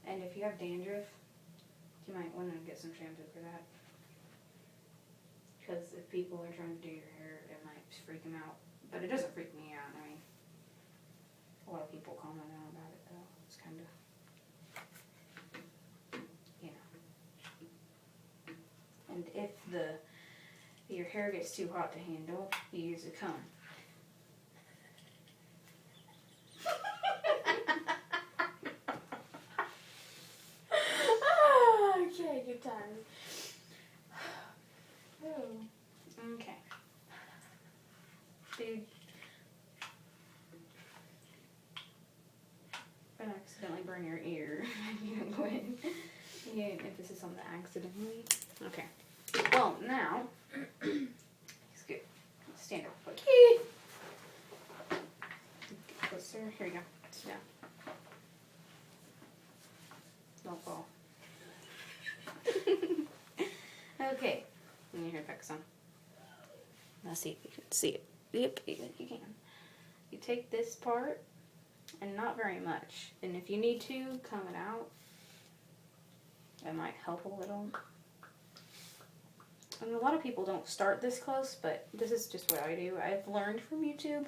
And if you have dandruff, you might want to get some shampoo for that. Because if people are trying to do your hair, it might freak them out. But it doesn't freak me out. I mean, a lot of people comment out about it, though. It's kind of, you know. And if your hair gets too hot to handle, you use a comb. Okay, good time. Oh. Okay. Dude. If I accidentally burn your ear, you can go ahead and get emphasis on the accidentally. Okay. Well, now, it's good. Stand up quick. Closer. Here you go. Sit down. Don't fall. Okay. And your hair back's on. Now see if you can see it. Yep, you can. You take this part, and not very much. And if you need to, comb it out. That might help a little. And a lot of people don't start this close, but this is just what I do. I've learned from YouTube.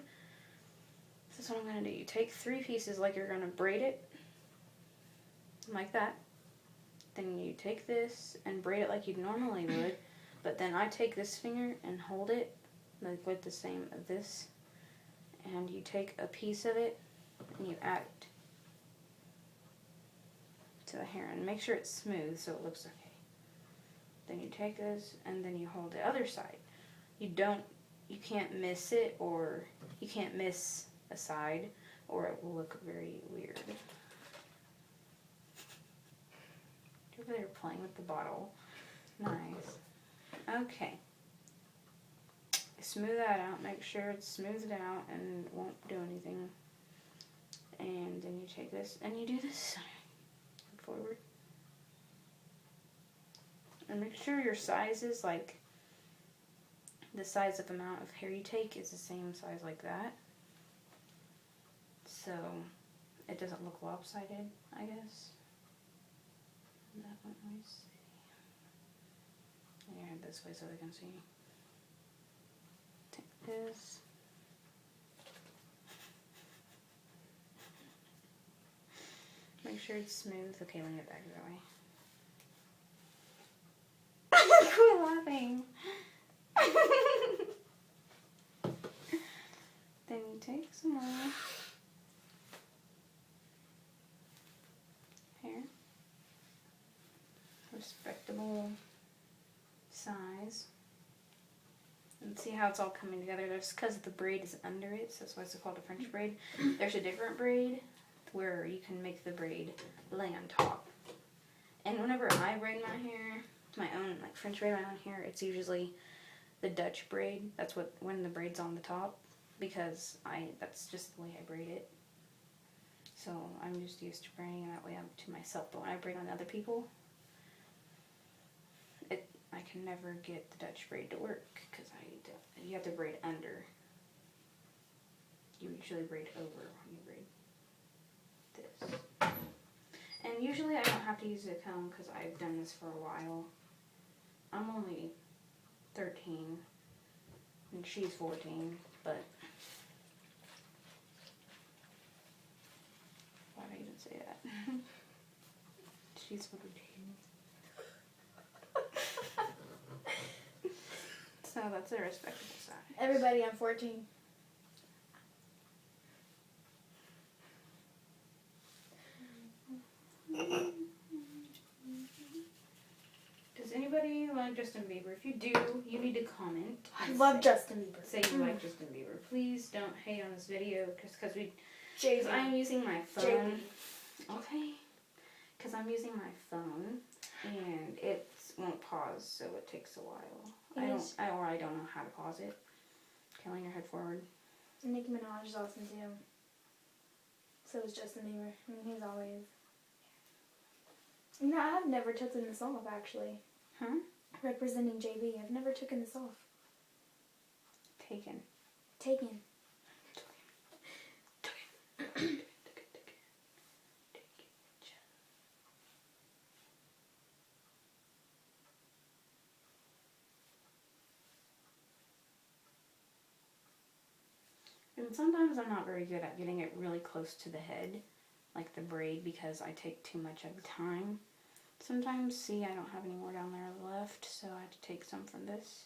This is what I'm going to do. You take 3 pieces like you're going to braid it. Like that. Then you take this and braid it like you normally would. But then I take this finger and hold it like with the same of this. And you take a piece of it and you add it to the hair. And make sure it's smooth so it looks okay. Then you take this and then you hold the other side. You can't miss it, or you can't miss a side, or it will look very weird. Over there playing with the bottle. Nice. Okay. Smooth that out. Make sure it's smoothed out and it won't do anything. And then you take this and you do this forward. And make sure your size is like the size of amount of hair you take is the same size like that. So it doesn't look lopsided, I guess. That one, let me see. And your head this way so they can see. Take this. Make sure it's smooth. Okay, lean it back that way. Quit laughing. Then you take some more hair. Respectable size. And see how it's all coming together. That's because the braid is under it, so that's why it's called a French braid. There's a different braid where you can make the braid lay on top. And whenever I braid my hair, my own, like French braid my own hair, it's usually the Dutch braid. That's when the braid's on the top, because that's just the way I braid it. So I'm just used to braiding that way to myself. But when I braid on other people, I can never get the Dutch braid to work because you have to braid under. You usually braid over when you braid this. And usually I don't have to use a comb because I've done this for a while. I'm only 13 and she's 14, but why did I even say that? She's 14. So that's a respectable size. Everybody, I'm 14. Does anybody like Justin Bieber? If you do, you need to comment. I love Justin Bieber. Say you like Justin Bieber. Please don't hate on this video just because JB. I'm using my phone. JB. Okay. Because I'm using my phone and it won't pause, so it takes a while. I don't know how to pause it. Okay, lean your head forward. Nicki Minaj is awesome too. So is Justin Bieber. I mean, he's always. No, I've never taken this off actually. Huh? Representing JB, I've never taken this off. Taken. And sometimes I'm not very good at getting it really close to the head, like the braid, because I take too much of the time. Sometimes, see, I don't have any more down there left, so I have to take some from this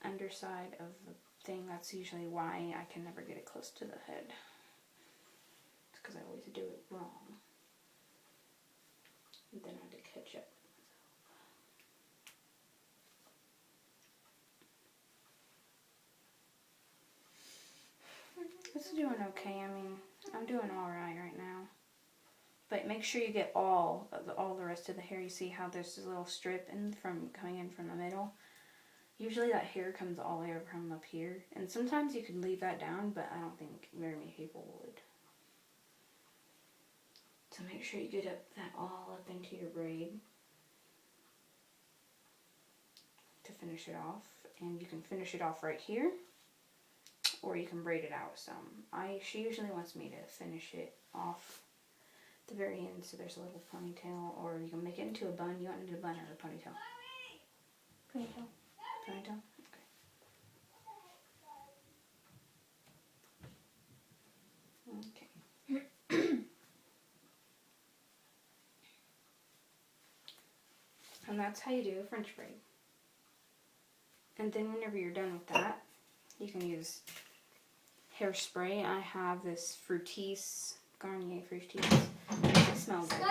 underside of the thing. That's usually why I can never get it close to the head. It's because I always do it wrong. And then I have to catch up. It's doing okay. I mean, I'm doing alright right now. But make sure you get all the rest of the hair. You see how there's this little strip coming in from the middle? Usually that hair comes all the way over from up here. And sometimes you could leave that down, but I don't think very many people would. So make sure you get that all up into your braid to finish it off. And you can finish it off right here, or you can braid it out some. She usually wants me to finish it off at the very end, so there's a little ponytail, or you can make it into a bun. You want to do a bun or a ponytail? Ponytail. Ponytail? Okay. And that's how you do a French braid. And then whenever you're done with that, you can use hairspray. I have this Fructis, Garnier Fructis. It smells good.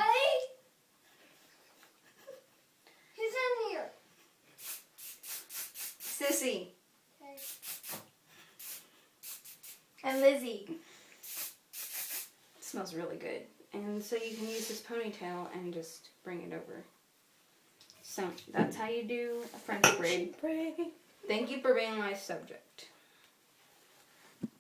Who's in here? Sissy. Okay. And Lizzie. It smells really good. And so you can use this ponytail and just bring it over. So that's how you do a French braid. Thank you for being my subject.